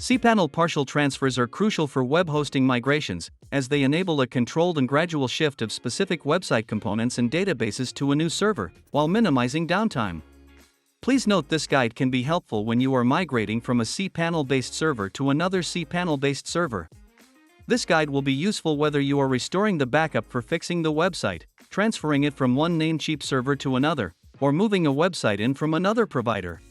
cPanel partial transfers are crucial for web hosting migrations, as they enable a controlled and gradual shift of specific website components and databases to a new server, while minimizing downtime. Please note this guide can be helpful when you are migrating from a cPanel-based server to another cPanel-based server. This guide will be useful whether you are restoring the backup for fixing the website, transferring it from one Namecheap server to another, or moving a website in from another provider.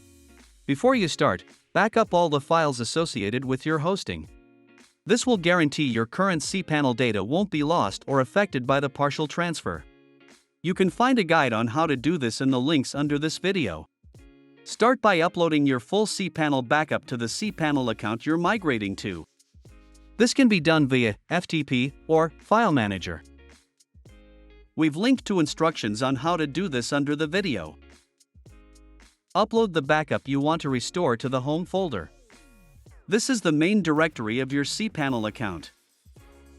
Before you start, back up all the files associated with your hosting. This will guarantee your current cPanel data won't be lost or affected by the partial transfer. You can find a guide on how to do this in the links under this video. Start by uploading your full cPanel backup to the cPanel account you're migrating to. This can be done via FTP or File Manager. We've linked to instructions on how to do this under the video. Upload the backup you want to restore to the home folder. This is the main directory of your cPanel account.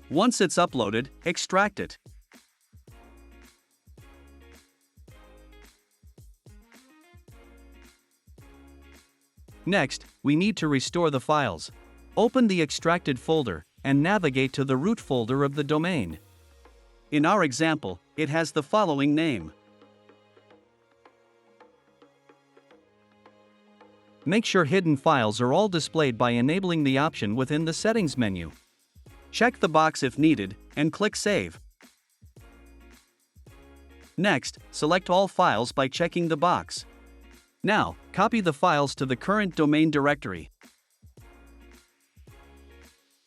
Once it's uploaded, extract it. Next, we need to restore the files. Open the extracted folder and navigate to the root folder of the domain. In our example, it has the following name. Make sure hidden files are all displayed by enabling the option within the Settings menu. Check the box if needed, and click Save. Next, select all files by checking the box. Now, copy the files to the current domain directory.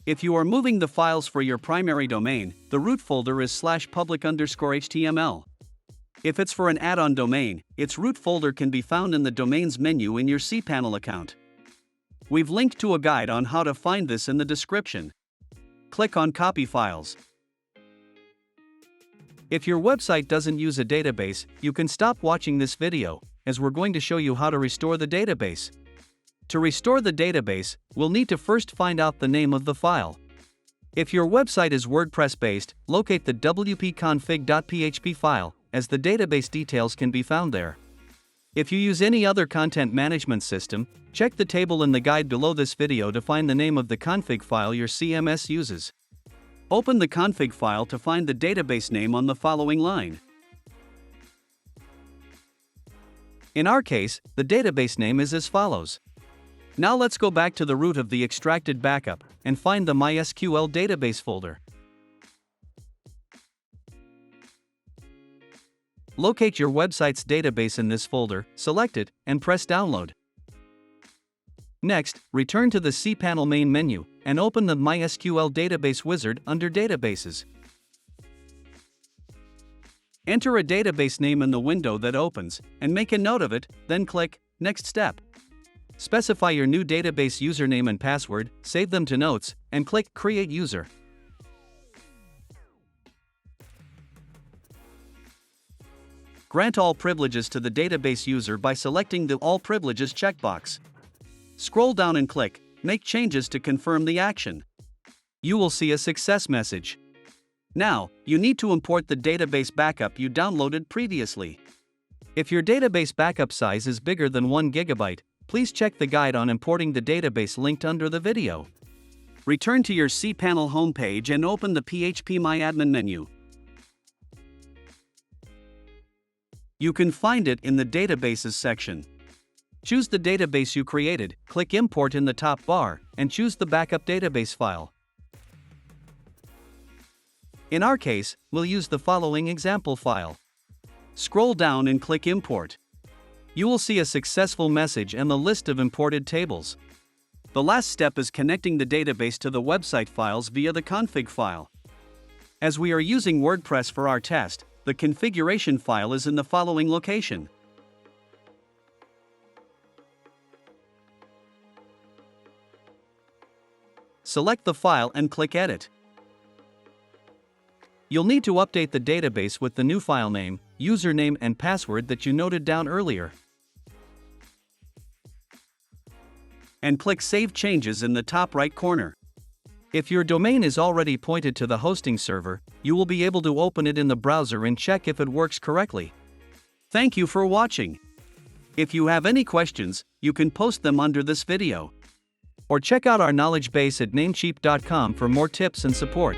If you are moving the files for your primary domain, the root folder is /public_html. If it's for an add-on domain, its root folder can be found in the Domains menu in your cPanel account. We've linked to a guide on how to find this in the description. Click on Copy Files. If your website doesn't use a database, you can stop watching this video, as we're going to show you how to restore the database. To restore the database, we'll need to first find out the name of the file. If your website is WordPress-based, locate the wp-config.php file, as the database details can be found there. If you use any other content management system, check the table in the guide below this video to find the name of the config file your CMS uses. Open the config file to find the database name on the following line. In our case, the database name is as follows. Now let's go back to the root of the extracted backup and find the MySQL database folder. Locate your website's database in this folder, select it, and press Download. Next, return to the cPanel main menu and open the MySQL database wizard under Databases. Enter a database name in the window that opens, and make a note of it, then click Next Step. Specify your new database username and password, save them to Notes, and click Create User. Grant all privileges to the database user by selecting the All Privileges checkbox. Scroll down and click Make Changes to confirm the action. You will see a success message. Now, you need to import the database backup you downloaded previously. If your database backup size is bigger than 1 GB, please check the guide on importing the database linked under the video. Return to your cPanel homepage and open the phpMyAdmin menu. You can find it in the Databases section. Choose the database you created, click Import in the top bar, and choose the backup database file. In our case, we'll use the following example file. Scroll down and click Import. You will see a successful message and the list of imported tables. The last step is connecting the database to the website files via the config file. As we are using WordPress for our test, the configuration file is in the following location. Select the file and click Edit. You'll need to update the database with the new file name, username, and password that you noted down earlier. And click Save Changes in the top right corner. If your domain is already pointed to the hosting server, you will be able to open it in the browser and check if it works correctly. Thank you for watching. If you have any questions, you can post them under this video. Or check out our knowledge base at namecheap.com for more tips and support.